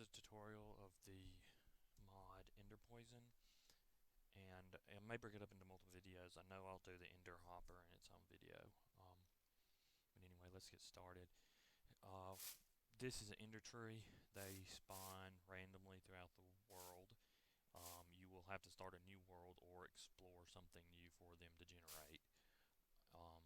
a tutorial of the mod Ender Poison, and I may break it up into multiple videos. I know I'll do the Ender Hopper in its own video. But anyway, let's get started. Uh, this is an Ender tree. They spawn randomly throughout the world. You will have to start a new world or explore something new for them to generate. Um,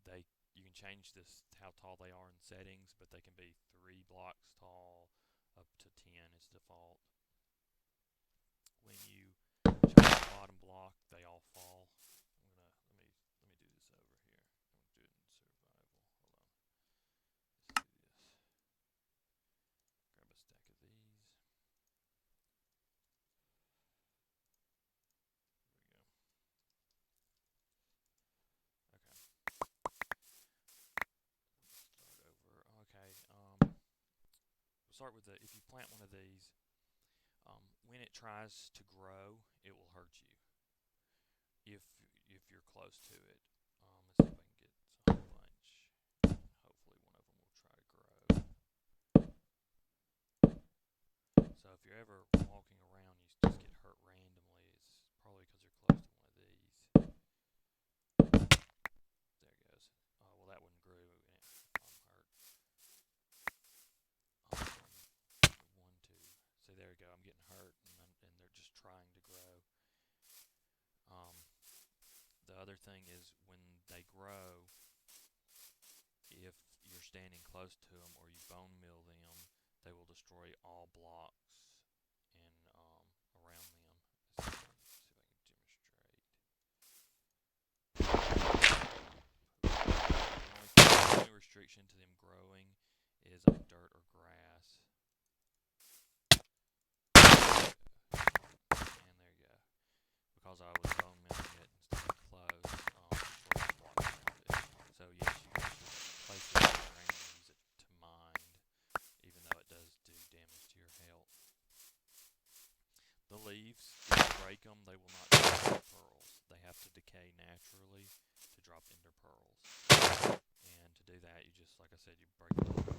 they You can change this how tall they are in settings, but they can be 3 blocks tall up to 10 is default. When you change the bottom block, they all fall. Let me do this over here. I'm gonna do it in survival. Hold on. Let's do this. Grab a stack of these. There we go. Okay. Start over. Okay. We'll start with if you plant one of these, when it tries to grow, it will hurt you if you're close to it. Let's see if I can get a whole bunch. Hopefully, one of them will try to grow. So if you're ever walking around, you just get hurt randomly. It's probably because you're close to one of these. There it goes. Well, that one grew, and I'm hurt. One, two. See, there you go. I'm getting hurt, and they're just trying to grow. The other thing is when they grow, if you're standing close to them or you bone meal them, they will destroy all blocks in around them. Let's see if I can demonstrate. The only restriction to them growing is on dirt or grass. And there you go. Because I was bone milling it instead of close, destroyed the blocks around it. So yes, you can place it in the rain and use it to mine, even though it does do damage to your health. The leaves, if you break them, they will not drop ender pearls. They have to decay naturally to drop ender pearls. And to do that, you just, like I said, you break them and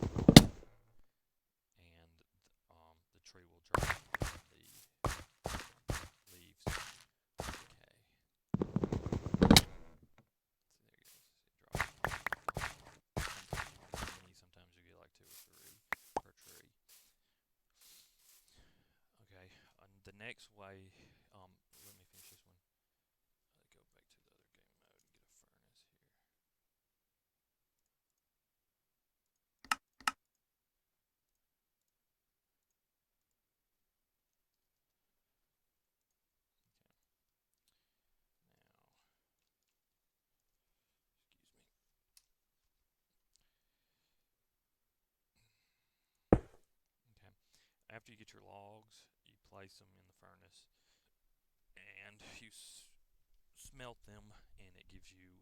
the tree will drop and the leaves decay. Sometimes you get like 2 or 3 per tree. Okay, the next way, let me finish this one. Go back to the other game mode and get a furnace here. Okay, now, excuse me. Okay, after you get your logs, you place them in the furnace, and you smelt them, and it gives you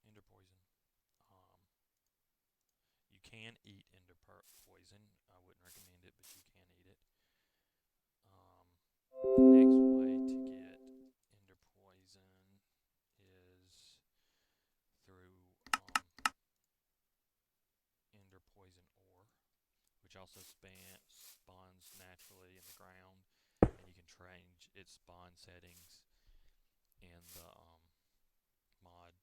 ender poison. Um, you can eat ender poison. I wouldn't recommend it, but you can eat it. The next way to get ender poison is through ender poison ore, which also spawns naturally in the ground, and you can change its spawn settings in the mod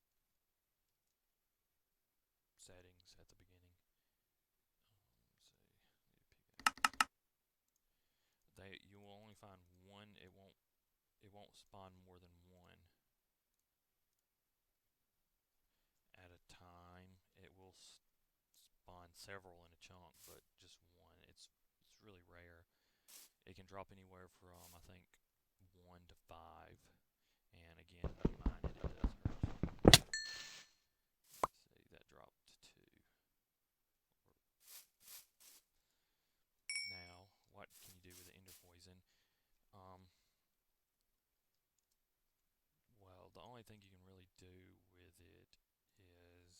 settings at the beginning. You will only find one. It won't spawn more than one at a time. It will spawn several in a chunk, but just one. It's really rare. It can drop anywhere from, I think, 1 to 5. And again, don't mind it, it does hurt. Let's see, that dropped to 2. Now, what can you do with the ender poison? Well, the only thing you can really do with it is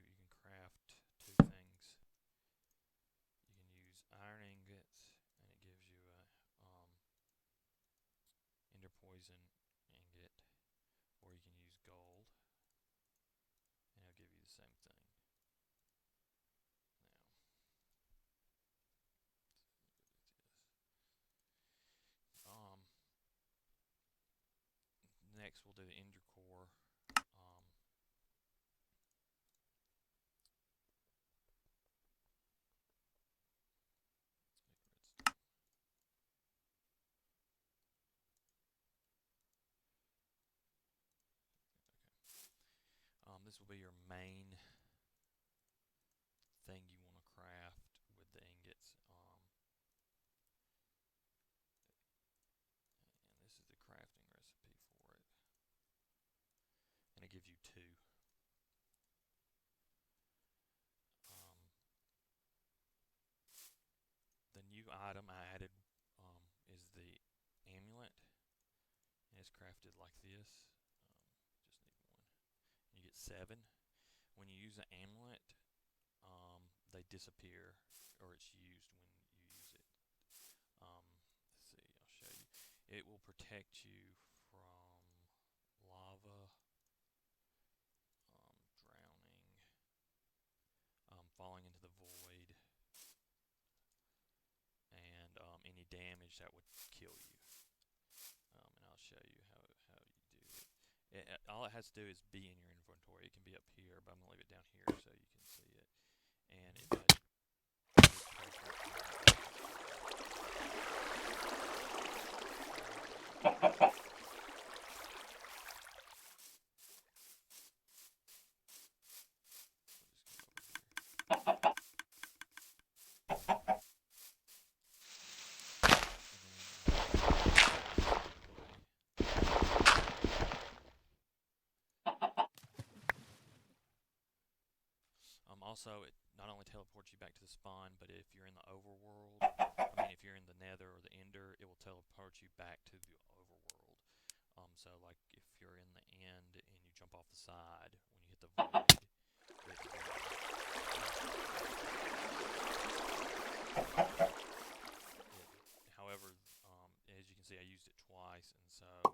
you can craft 2 things. You can use poison ingot, or you can use gold, and it'll give you the same thing. Now, next we'll do the ender core. This will be your main thing you want to craft with the ingots. And this is the crafting recipe for it. And it gives you 2. The new item I added is the amulet, and it's crafted like this. Just need 1. You get 7. When you use an amulet, they disappear, or it's used when you use it. Let's see, I'll show you. It will protect you from lava, drowning, falling into the void, and any damage that would kill you. And I'll show you how you do it. All it has to do is be in your inventory. It can be up here, but I'm going to leave it down here so you can see it. And it does. Also, it not only teleports you back to the spawn, but if you're in the overworld, if you're in the nether or the ender, it will teleport you back to the overworld. So like if you're in the end and you jump off the side, when you hit the void, however, as you can see, I used it twice, and so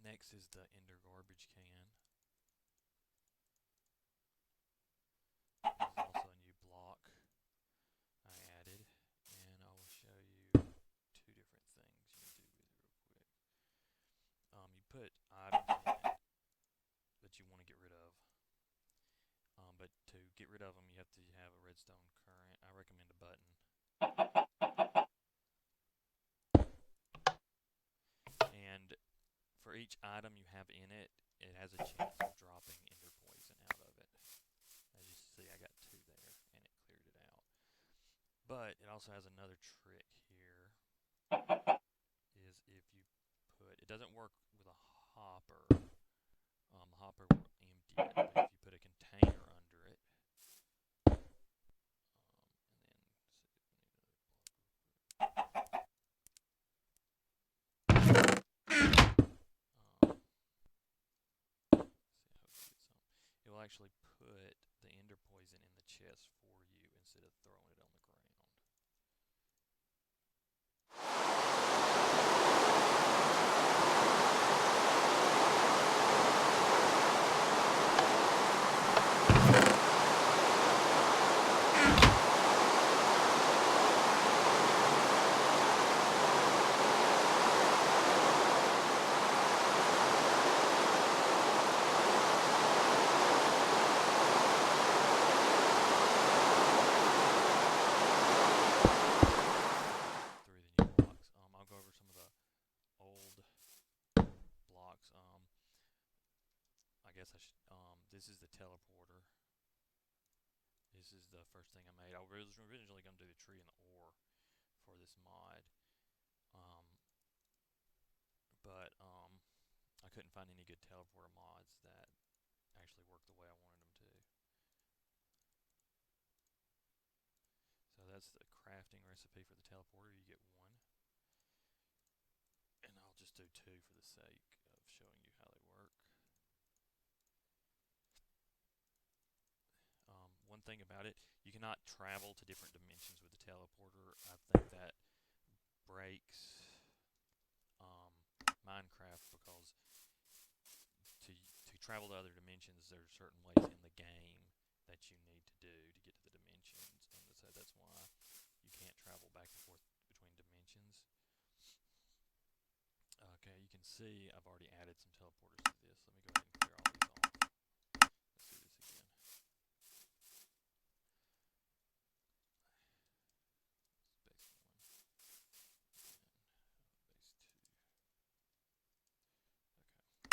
next is the ender garbage can. This is also a new block I added, and I will show you 2 different things you can do with it real quick. You put items in it that you want to get rid of, but to get rid of them you have to have a redstone current. I recommend a button. And for each item you have in it, it has a chance of dropping ender poison out of it. As you see, I got 2 there, and it cleared it out. But it also has another trick here. Is if you put, it doesn't work with a hopper. Hopper will empty it, but if you put a container under it, it will actually put the ender poison in the chest for you instead of throwing it on the ground. guess I should. This is the teleporter. This is the first thing I made. I was originally going to do the tree and the ore for this mod, um, but I couldn't find any good teleporter mods that actually worked the way I wanted them to. So that's the crafting recipe for the teleporter. You get one, and I'll just do two for the sake of showing you how they work. One thing about it, you cannot travel to different dimensions with the teleporter. I think that breaks Minecraft because to travel to other dimensions, there's certain ways in the game that you need to do to get to the dimensions, and so that's why you can't travel back and forth between dimensions. Okay, you can see I've already added some teleporters to this. Let me go ahead and clear all these off. Let's do this again. Base 1 and base 2.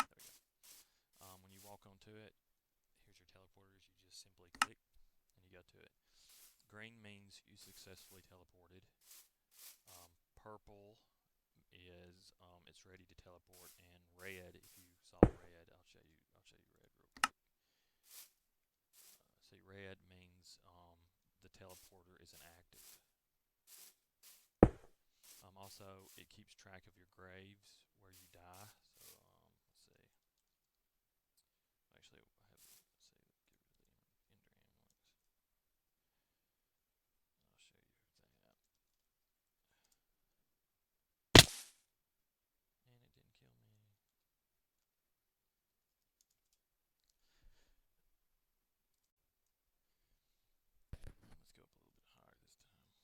Okay, there we go. When you walk onto it, here's your teleporters. You just simply click and you go to it. Green means you successfully teleported. Purple is it's ready to teleport, and red, if you saw red, I'll show you red real quick. See, red means the teleporter isn't active. Also, it keeps track of your graves where you die. So let's see. Actually, I have. Let's see. Get rid of the ender amulets. I'll show you that. And it didn't kill me. Let's go up a little bit higher this time.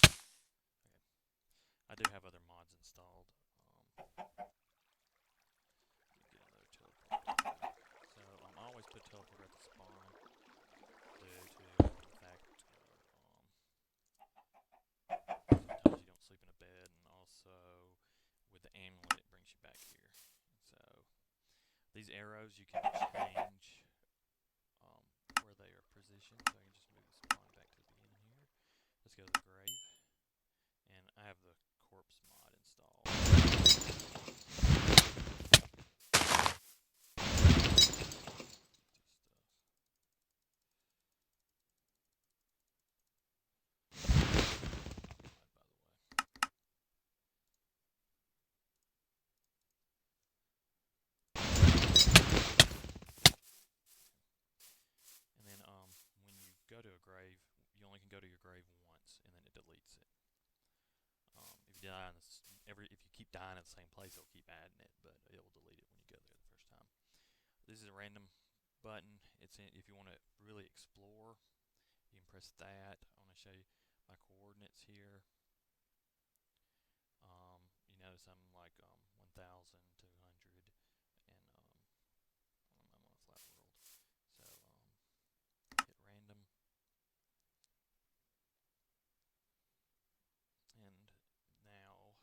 Okay. I do have other mods installed. Get another teleporter. So I always put teleporter at the spawn due to the fact sometimes you don't sleep in a bed, and also with the amulet it brings you back here. So these arrows you can change where they are positioned. So I can just move the spawn back to the beginning here. Let's go to the grave, and I have the corpse mod installed. And then when you go to a grave, you only can go to your grave once, and then it deletes it. If you die if you keep dying at the same place, it'll keep adding it, but it will delete it when you go there the first time. This is a random button. It's if you want to really explore, you can press that. I want to show you my coordinates here. You notice I'm like 1,200, and I'm on a flat world. So hit random, and now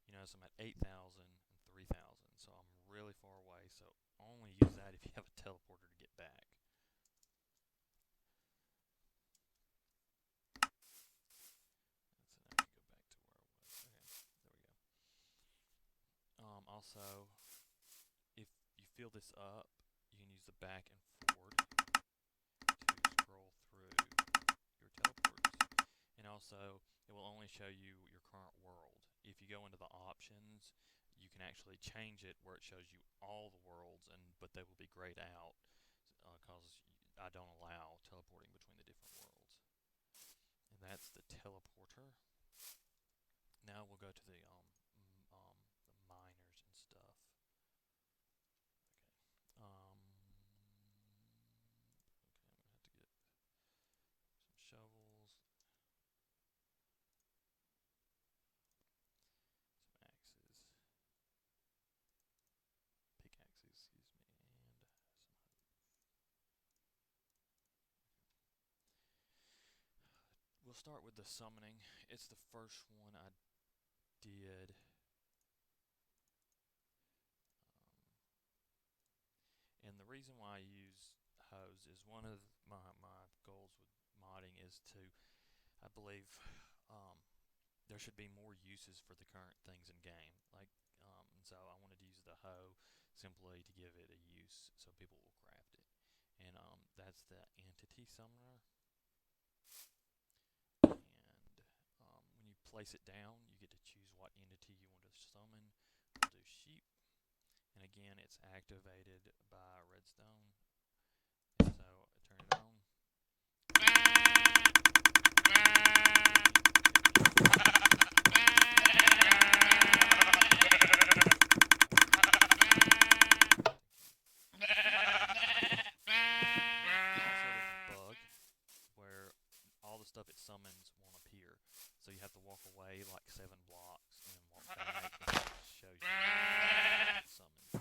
you notice I'm at 8,000 and 3,000. So I'm really far away. So only use that if you have a teleporter to get back. So now I can go back to where I was. Okay, there we go. Also, if you fill this up, you can use the back and forward to scroll through your teleports. And also, it will only show you your current world. If you go into the options, you can actually change it where it shows you all the worlds, but they will be grayed out because I don't allow teleporting between the different worlds. And that's the teleporter. Now we'll go to the miners and stuff. Okay. Okay, I'm gonna have to get some shovels, some axes, pickaxes, excuse me, and some We'll start with the summoning. It's the first one I did. reason why I use hose is one of my goals with modding is to, I believe, um, there should be more uses for the current things in game. And so I wanted to use the hoe simply to give it a use so people will craft it. And that's the entity summoner. And when you place it down, you get to choose what entity you want to summon. We'll do sheep. And again, it's activated by redstone. And so I turn it on. Stuff it summons won't appear, so you have to walk away like 7 blocks and then walk back, and it shows you summons.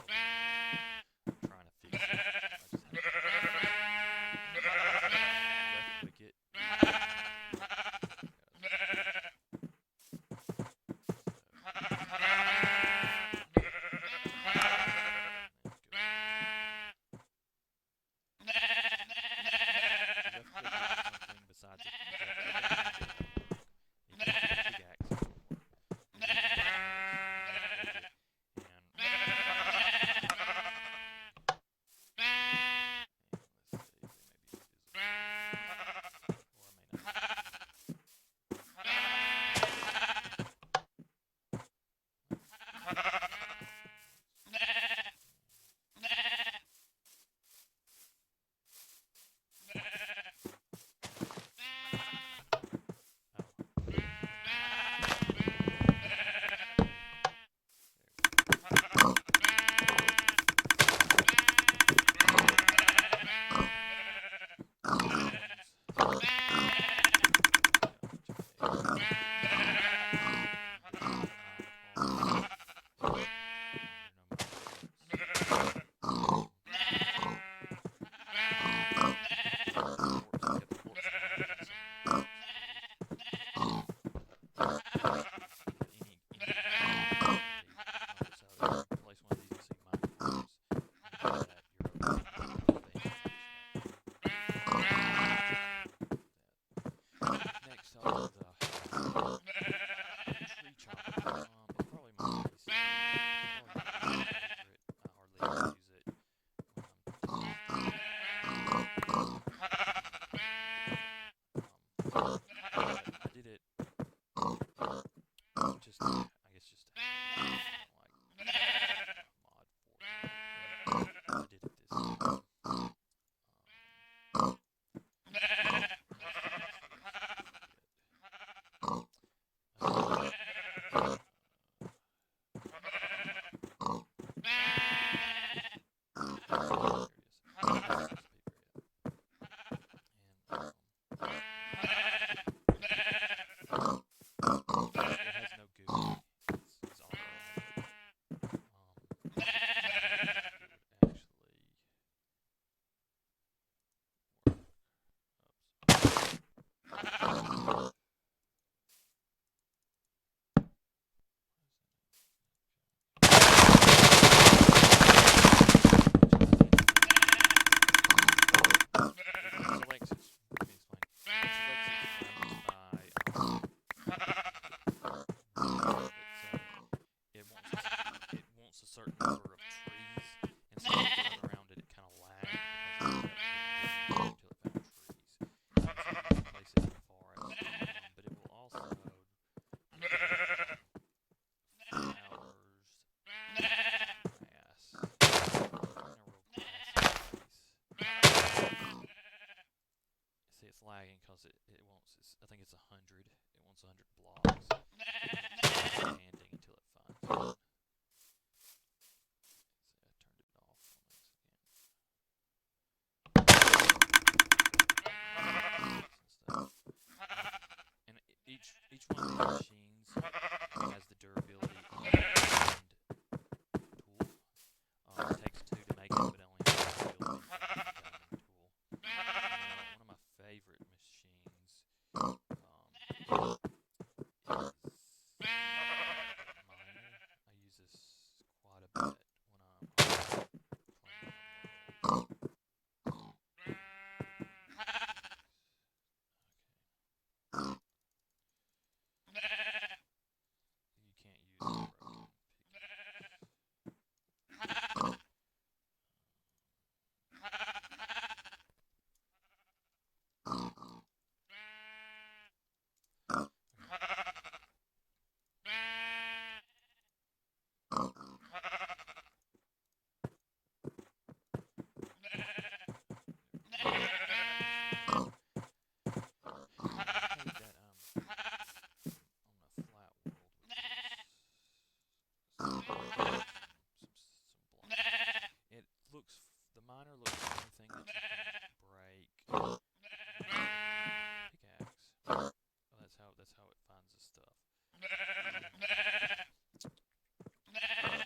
I'm trying to fix it. I just have to left click it. Besides it. Lagging because it wants, I think it's 100. It wants 100 blocks. Standing until it finds it. See, I turned it off on this again. And each one of these machines has the durability and tool. It takes 2 to make it, but it only has the durability tool. One of my favorite machines is miner. I It looks, the miner looks for anything that you can break. Pickaxe. Oh, that's how it finds the stuff.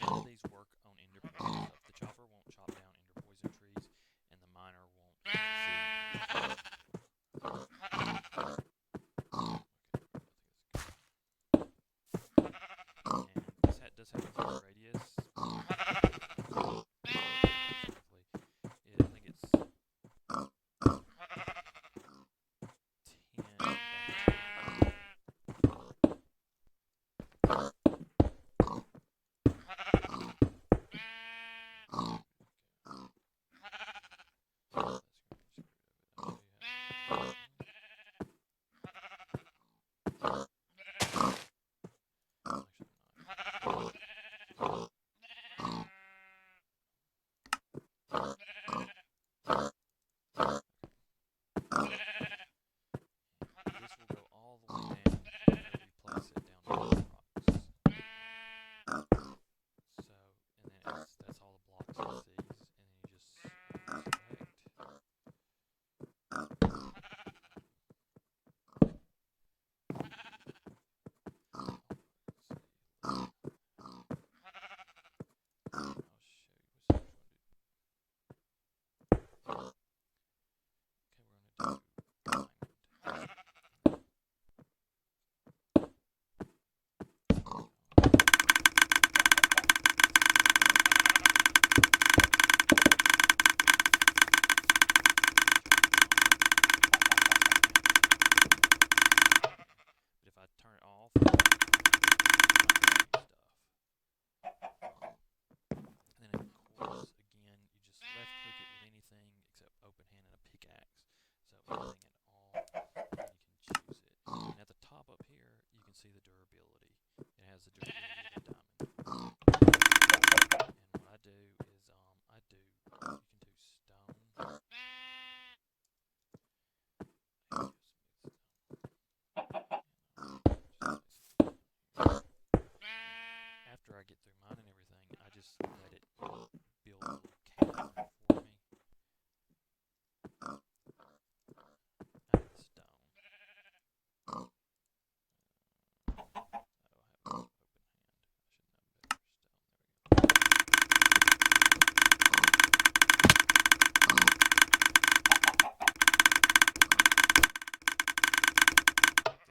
None of these work on ender poison stuff. The chopper won't chop down ender poison trees, and the miner won't succeed. And this does have a huge radius.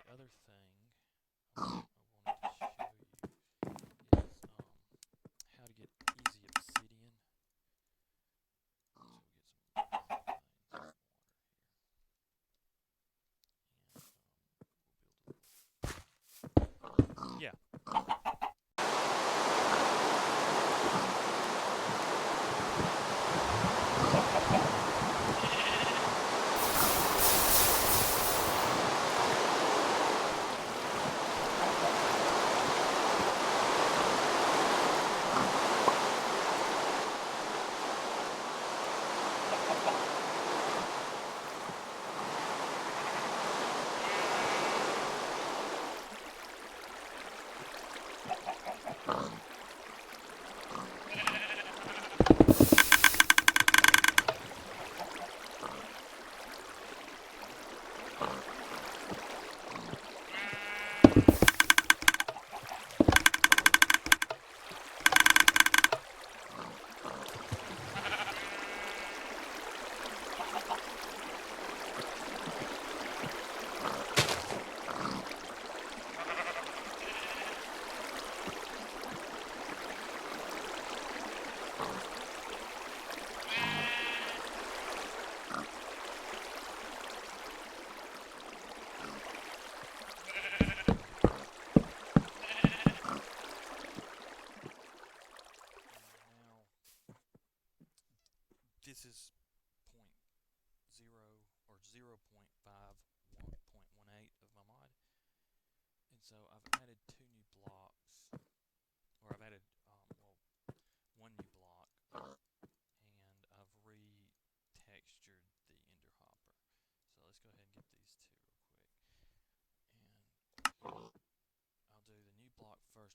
I think it's 10. Yeah.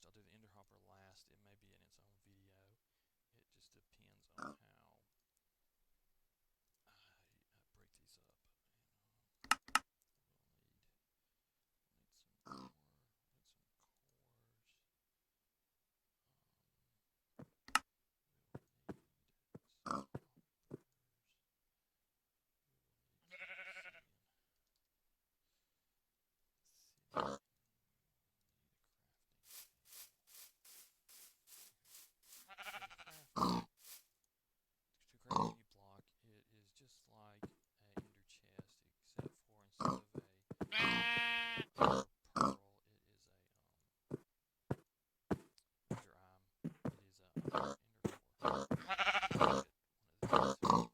I'll do the ender hopper last. It may be in its own video. It just depends on how I break these up. And we'll need some more. To craft any block, it is just like an ender chest, except for instead of a pearl, it is a ender ore.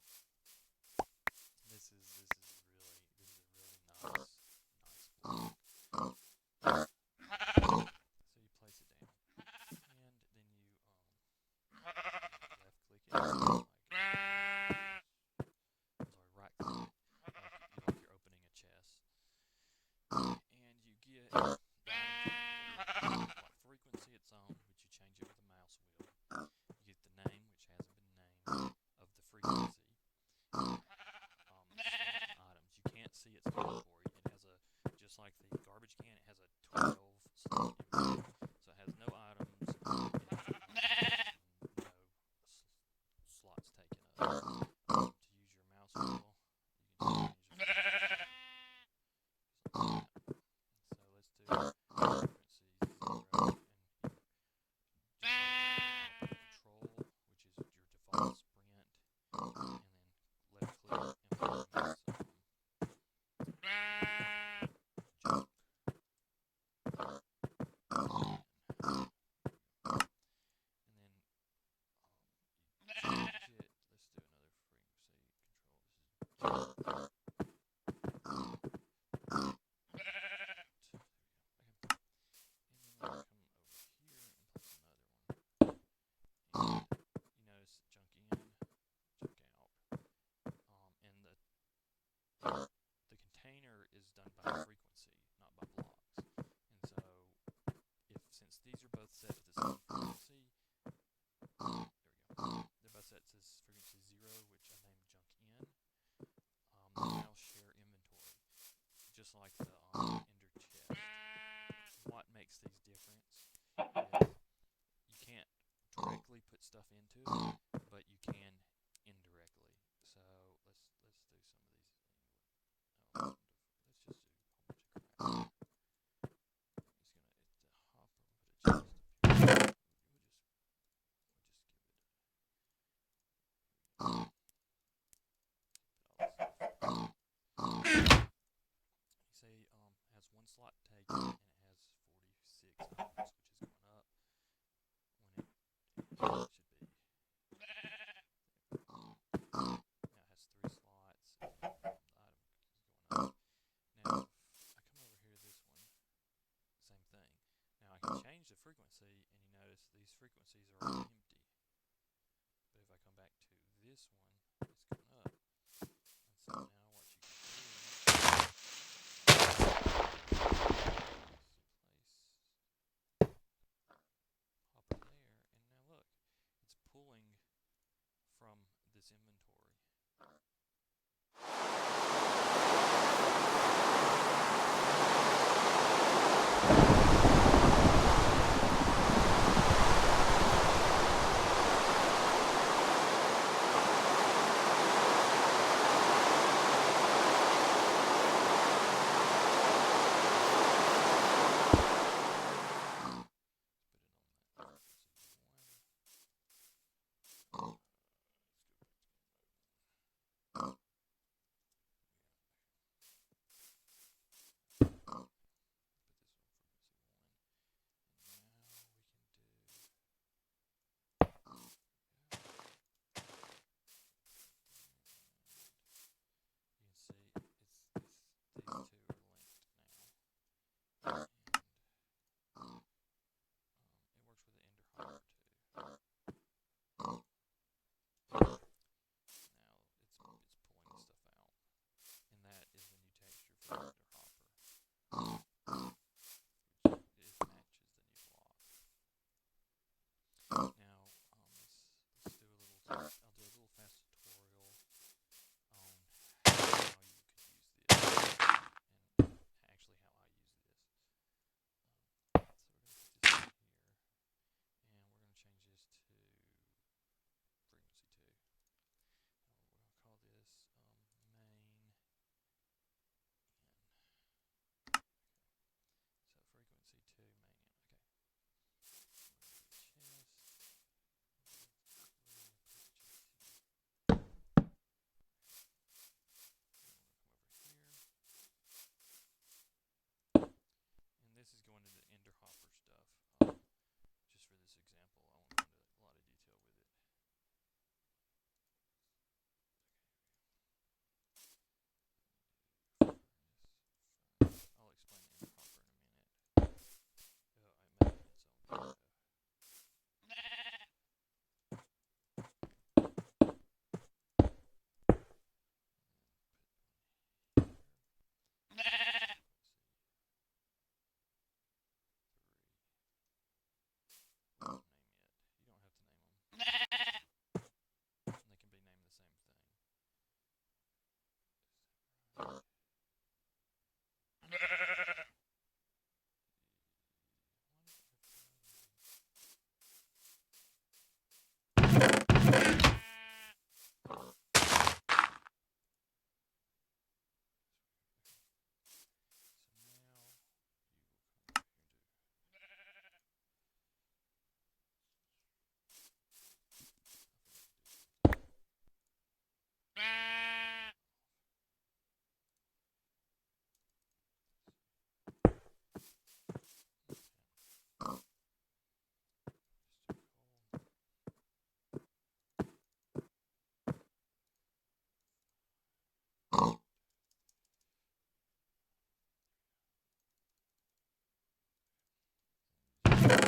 This is a really nice block. So you place it down, and then you left click it, right click it, like you're opening a chest, and you get like frequency its own, which you change it with a mouse wheel. You get the name, which hasn't been named, of the frequency. Items. You can't see its inventory. It has just like the garbage can, it has a 12 slot inventory. So it has no items, no slots taken up. To use your mouse wheel, you can change it. So let's do frequency 0, and control, which is your default sprint, and then left click and jump. The container is done by frequency, not by blocks. And so, since these are both set at the same frequency, there we go. They're both set to frequency 0, which I named junk in. They now share inventory, just like the ender chest. What makes these different is you can't directly put stuff into it, but you can indirectly. So let's do some of these. Let's just do a whole bunch of crap. It's the hopper. We'll put a chest up here. You say has one slot taken and it has 46 items, which is going up when it should be. Now it has 3 slots. The item is going up. Now if I come over here to this one, same thing. Now I can change the frequency, and you notice these frequencies are all empty. But if I come back to this one, it's going up. And so now what you can do hopper there, and now look, it's pulling from this inventory.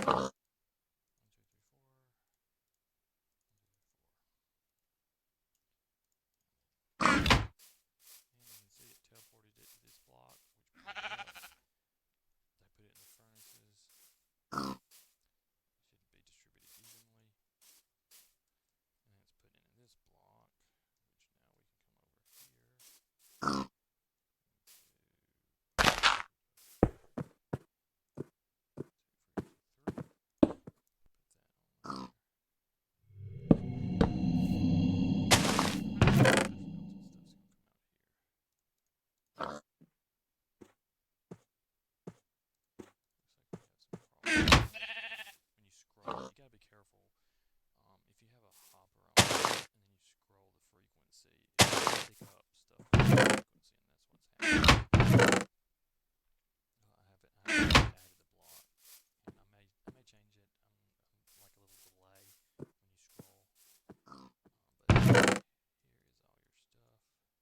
And you can see it teleported it to this block, which pulled it up. They put it in the furnaces. It should be distributed evenly. And then it's put into this block, which now we can come over here. When you scroll, you gotta be careful. If you have a hopper on and then you scroll the frequency, it will pick up stuff with the frequency, and that's what's happening. I haven't added the block, and I may change it. I'm like a little delay when you scroll. But here is all your stuff, and now you can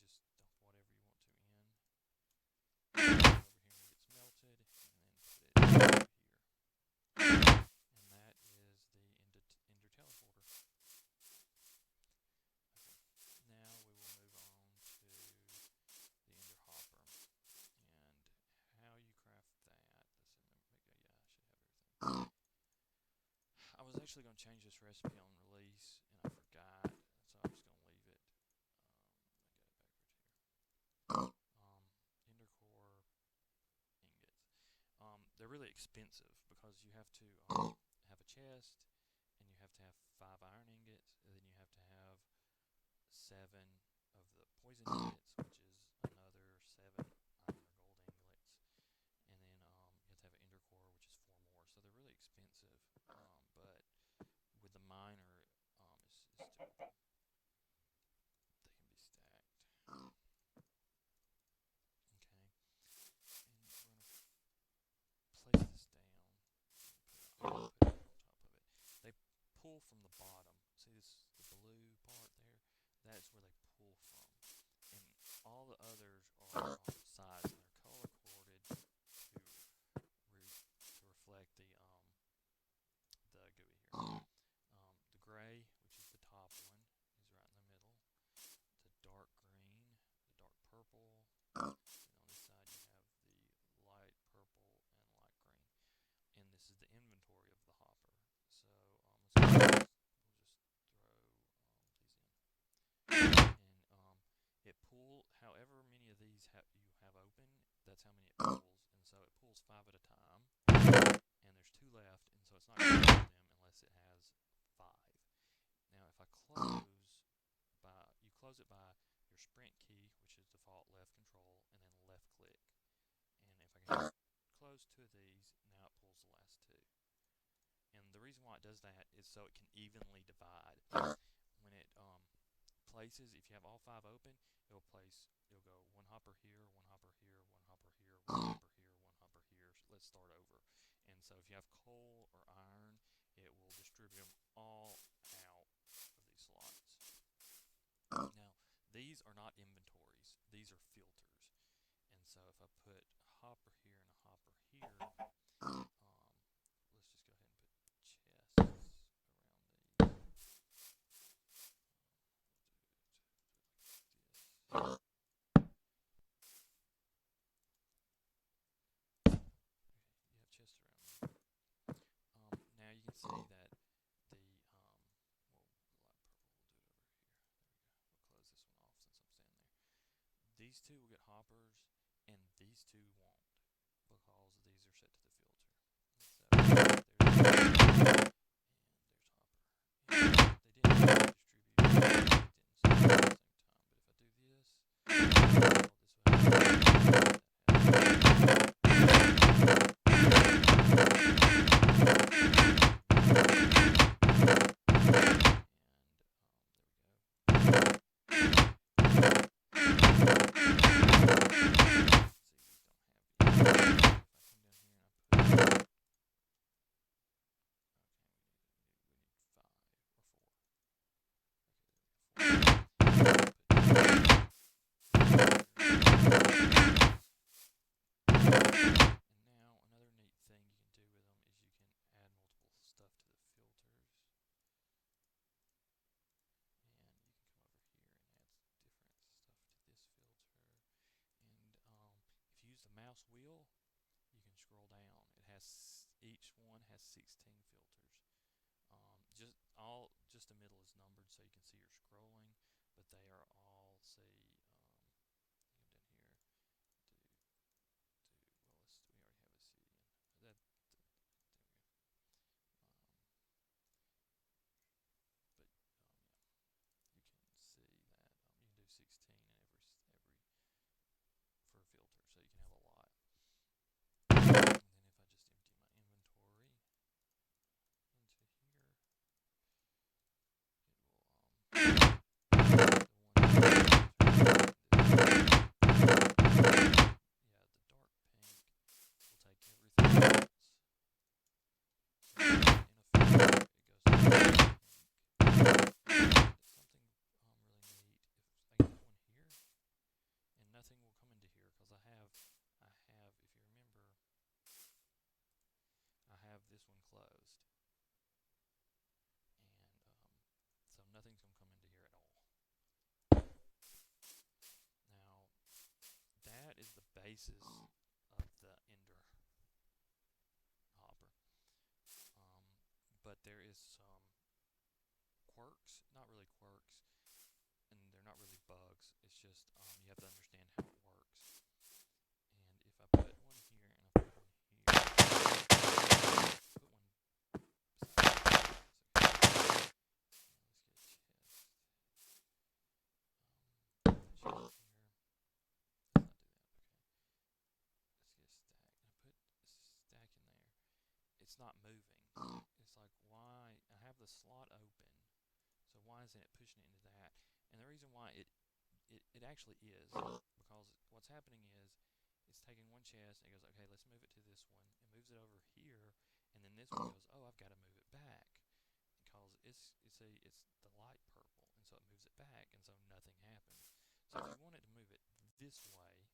just dump whatever you want to in. Over here and it gets melted, and then put it over here. And that is the Ender teleporter. Okay, now we will move on to the Ender hopper and how you craft that. Yeah, I should have everything. I was actually going to change this recipe on release, and I forgot, so I'm just going to leave it. I got it backwards here. Ender core ingots. They're really expensive because you have to have a chest, and you have to have 5 iron ingots, and then you have to have 7 of the poison ingots, which is another 7 iron or gold ingots, and then you have to have an ender core, which is 4 more. So they're really expensive, but with the miner, it's doable. They can be stacked. Okay, and we're gonna place this down and put it on top of it. They pull from the bottom. See this, the blue part there? That's where they pull from. And all the others are on the sides, and they're color coordinated to reflect the GUI here. The gray, which is the top one, is right in the middle. The dark green, the dark purple, and on this side you have the light purple and light green. And this is the inventory of the hopper. So we'll just throw these in. And it however many of these you have open, that's how many it pulls. And so it pulls 5 at a time, and there's 2 left, and so it's not going to pull them unless it has 5. Now if I you close it by your sprint key, which is default left control, and then left click. And if I can close 2 of these, now it pulls the last 2. And the reason why it does that is so it can evenly divide. When it places, if you have all 5 open, it'll go 1 hopper here, 1 hopper here, 1 hopper here, 1 hopper here, 1 hopper here. Let's start over. And so if you have coal or iron, it will distribute them all out of these slots. Now, these are not inventories. These are filters. And so if I put a hopper here and a hopper here, let's just go ahead and put chests around these. We'll do it like this. Okay, you have chests around there. Now you can see that the light purple, we'll do it over here. There we go. We'll close this one off since I'm standing there. These 2 will get hoppers, and these 2 won't, because these are set to the filter. So there's hopper, and they didn't distribute, it didn't start at the same time. But if I do this, the mouse wheel, you can scroll down. It has each one has 16 filters. Just the middle is numbered so you can see you're scrolling, but they are all say you go down here we already have a city in that. But yeah, you can see that you can do 16 in every for a filter, so you can have a lot. And then if I just empty my inventory into here, it will the one yeah, the dark pink will take everything else. So in a filter, it goes to dark pink. And something really neat, if I get one here, and nothing will come into here because I have, if you remember, I have this one closed, and so nothing's gonna come into here at all. Now, that is the basis of the Ender hopper. But there is some quirks, not really quirks, and they're not really bugs. It's just you have to understand how it works. And if I put one here and I put one here, put one beside it. Let's get a chest. Chest here. Let's not do that. Okay. Let's get a stack. I put a stack in there. It's not moving. It's like, why? I have the slot open, so why isn't it pushing it into that? And the reason why it actually is, because what's happening is it's taking one chest and it goes, okay, let's move it to this one. It moves it over here, and then this one goes, oh, I've got to move it back because it's the light purple, and so it moves it back, and so nothing happens. So if you wanted to move it this way,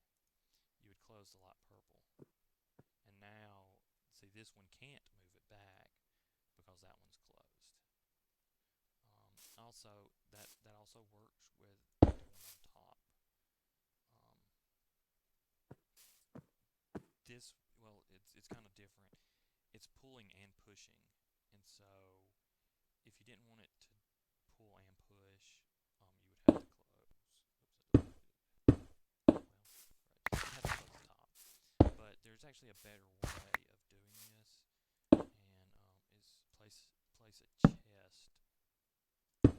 you would close the light purple, and now see this one can't move it back because that one's closed. Also, that also works with doing them on top. This, well, it's kind of different. It's pulling and pushing, and so if you didn't want it to pull and push, you would have to close. Oops, well, right, you have to close the top. But there's actually a better way of doing this, and is place a chest between them. And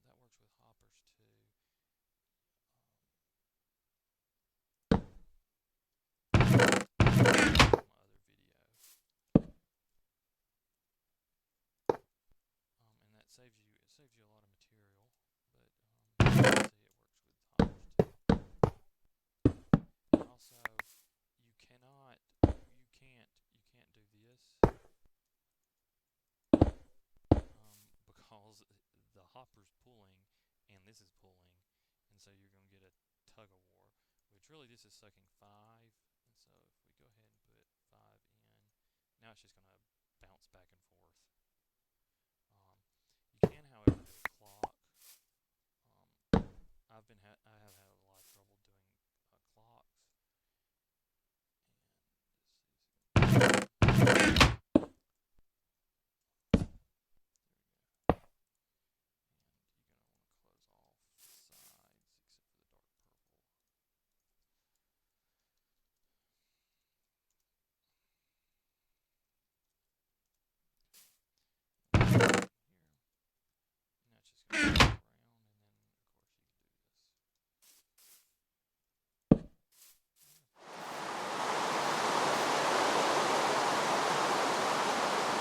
now they'll go up here, and there they are. And also, that works with hoppers too. My other video, and that saves you a lot of material. But see, it works with hoppers too. And also, you can't do this because the hopper's pulling and this is pulling, and so you're going to get a tug of war, which really this is sucking 5, and so if we go ahead and put 5 in, now it's just going to bounce back and forth. You can, however, do a clock. I have had a lot of trouble doing clocks, and let's see,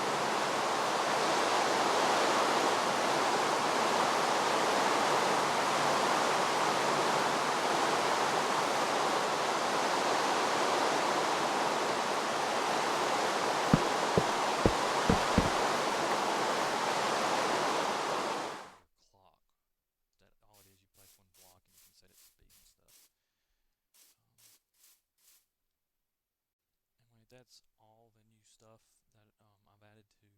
you're going to want to close all 5 except for the dark purple. Now it's just going to go around, and then of course you can do this. Clock. That all it is, you place one block and you can set its speed and stuff. Anyway, that's all the new stuff that I've added to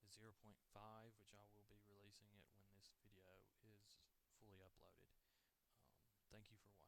0.5, which I will be releasing it when this video is fully uploaded. Thank you for watching.